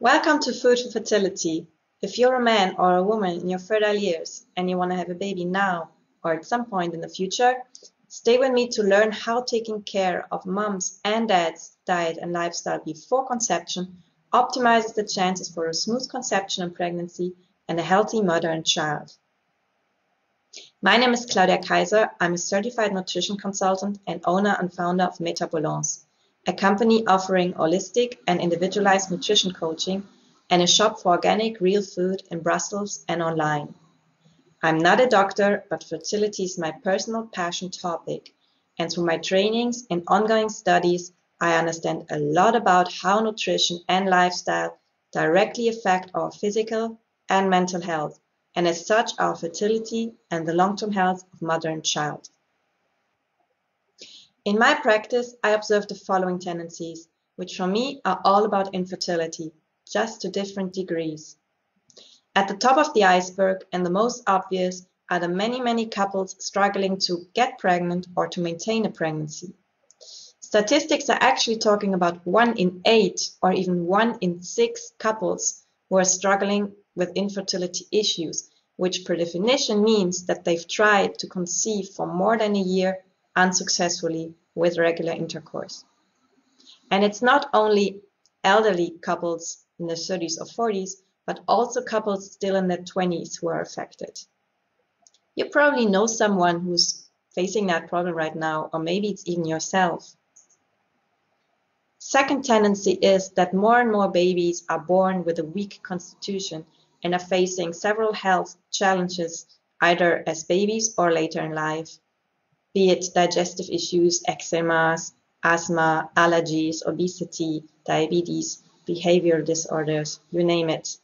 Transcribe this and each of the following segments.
Welcome to Food for Fertility. If you're a man or a woman in your fertile years and you want to have a baby now or at some point in the future, stay with me to learn how taking care of mom's and dad's diet and lifestyle before conception optimizes the chances for a smooth conception and pregnancy and a healthy mother and child. My name is Claudia Kaiser. I'm a certified nutrition consultant and owner and founder of Metabolance, a company offering holistic and individualized nutrition coaching and a shop for organic real food in Brussels and online. I'm not a doctor, but fertility is my personal passion topic, and through my trainings and ongoing studies, I understand a lot about how nutrition and lifestyle directly affect our physical and mental health, and as such our fertility and the long-term health of mother and child. In my practice, I observe the following tendencies, which for me are all about infertility, just to different degrees. At the top of the iceberg and the most obvious are the many couples struggling to get pregnant or to maintain a pregnancy. Statistics are actually talking about 1 in 8 or even 1 in 6 couples who are struggling with infertility issues, which per definition means that they've tried to conceive for more than a year unsuccessfully with regular intercourse. And it's not only elderly couples in their 30s or 40s, but also couples still in their 20s who are affected. You probably know someone who's facing that problem right now, or maybe it's even yourself. Second tendency is that more and more babies are born with a weak constitution and are facing several health challenges either as babies or later in life, be it digestive issues, eczemas, asthma, allergies, obesity, diabetes, behavioral disorders, you name it.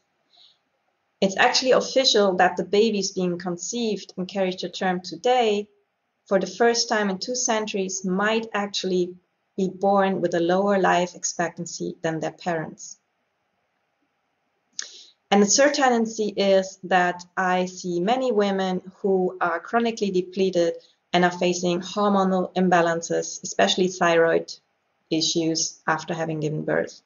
It's actually official that the babies being conceived and carried to term today, for the first time in 2 centuries, might actually be born with a lower life expectancy than their parents. And the third tendency is that I see many women who are chronically depleted and are facing hormonal imbalances, especially thyroid issues after having given birth.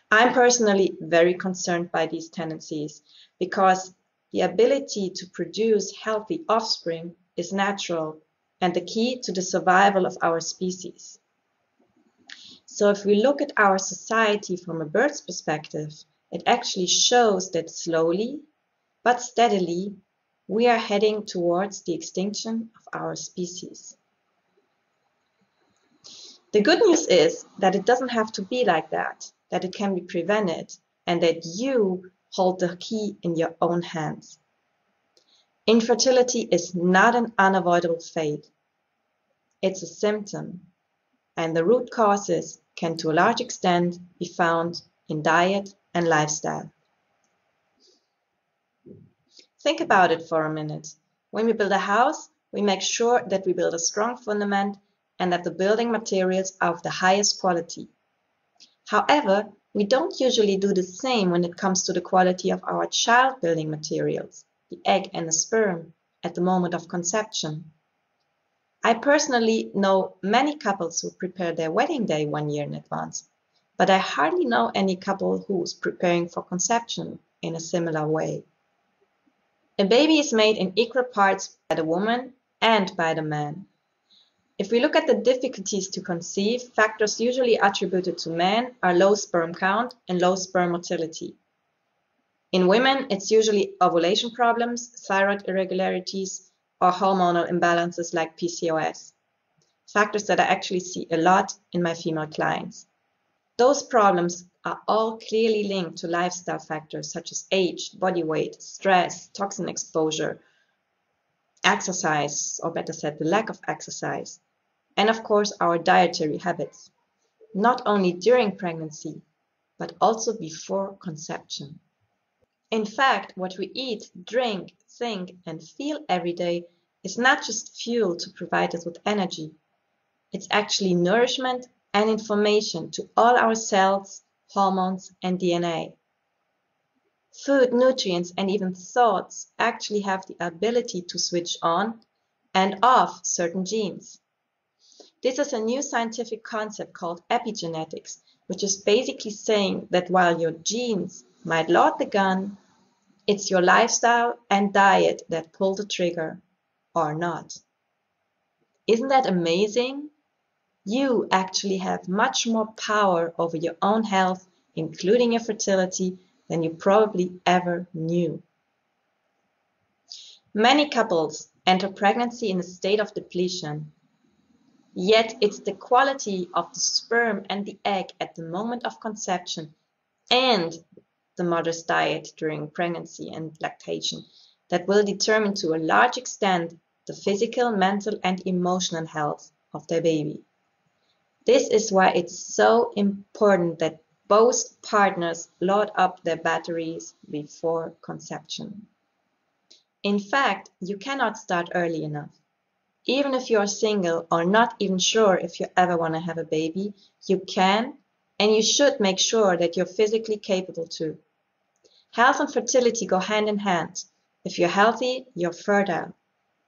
I'm personally very concerned by these tendencies because the ability to produce healthy offspring is natural and the key to the survival of our species. So if we look at our society from a bird's perspective, it actually shows that slowly but steadily we are heading towards the extinction of our species. The good news is that it doesn't have to be like that it can be prevented, and that you hold the key in your own hands. Infertility is not an unavoidable fate. It's a symptom, and the root causes can to a large extent be found in diet and lifestyle. Think about it for a minute. When we build a house, we make sure that we build a strong fundament and that the building materials are of the highest quality. However, we don't usually do the same when it comes to the quality of our child-building materials, the egg and the sperm, at the moment of conception. I personally know many couples who prepare their wedding day 1 year in advance, but I hardly know any couple who's preparing for conception in a similar way. A baby is made in equal parts by the woman and by the man. If we look at the difficulties to conceive, factors usually attributed to men are low sperm count and low sperm motility. In women, it's usually ovulation problems, thyroid irregularities, or hormonal imbalances like PCOS, factors that I actually see a lot in my female clients. Those problems are all clearly linked to lifestyle factors such as age, body weight, stress, toxin exposure, exercise, or better said, the lack of exercise, and of course our dietary habits, not only during pregnancy, but also before conception. In fact, what we eat, drink, think, and feel every day is not just fuel to provide us with energy. It's actually nourishment and information to all our cells, hormones, and DNA. Food, nutrients, and even thoughts actually have the ability to switch on and off certain genes. This is a new scientific concept called epigenetics, which is basically saying that while your genes might load the gun, it's your lifestyle and diet that pull the trigger, or not. Isn't that amazing? You actually have much more power over your own health, including your fertility, than you probably ever knew. Many couples enter pregnancy in a state of depletion. Yet it's the quality of the sperm and the egg at the moment of conception and the mother's diet during pregnancy and lactation that will determine to a large extent the physical, mental, and emotional health of their baby. This is why it's so important that both partners load up their batteries before conception. In fact, you cannot start early enough. Even if you're single or not even sure if you ever want to have a baby, you can and you should make sure that you're physically capable too. Health and fertility go hand in hand. If you're healthy, you're fertile.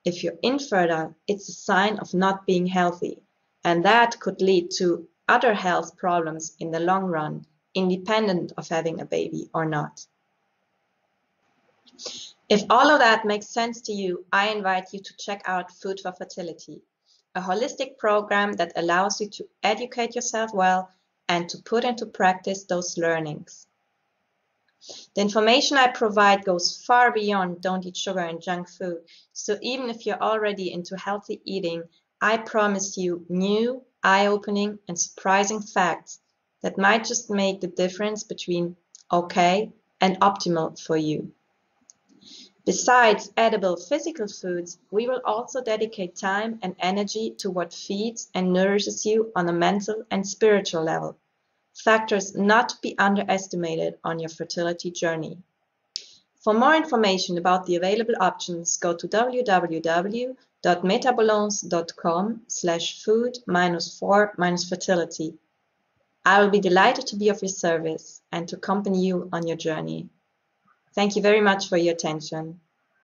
If you're infertile, it's a sign of not being healthy, and that could lead to other health problems in the long run, independent of having a baby or not. If all of that makes sense to you, I invite you to check out Food for Fertility, a holistic program that allows you to educate yourself well and to put into practice those learnings. The information I provide goes far beyond don't eat sugar and junk food, so even if you're already into healthy eating, I promise you new, eye-opening, and surprising facts that might just make the difference between okay and optimal for you. Besides edible physical foods, we will also dedicate time and energy to what feeds and nourishes you on a mental and spiritual level, factors not to be underestimated on your fertility journey. For more information about the available options, go to www.metabalance.com/food-for-fertility. I will be delighted to be of your service and to accompany you on your journey. Thank you very much for your attention.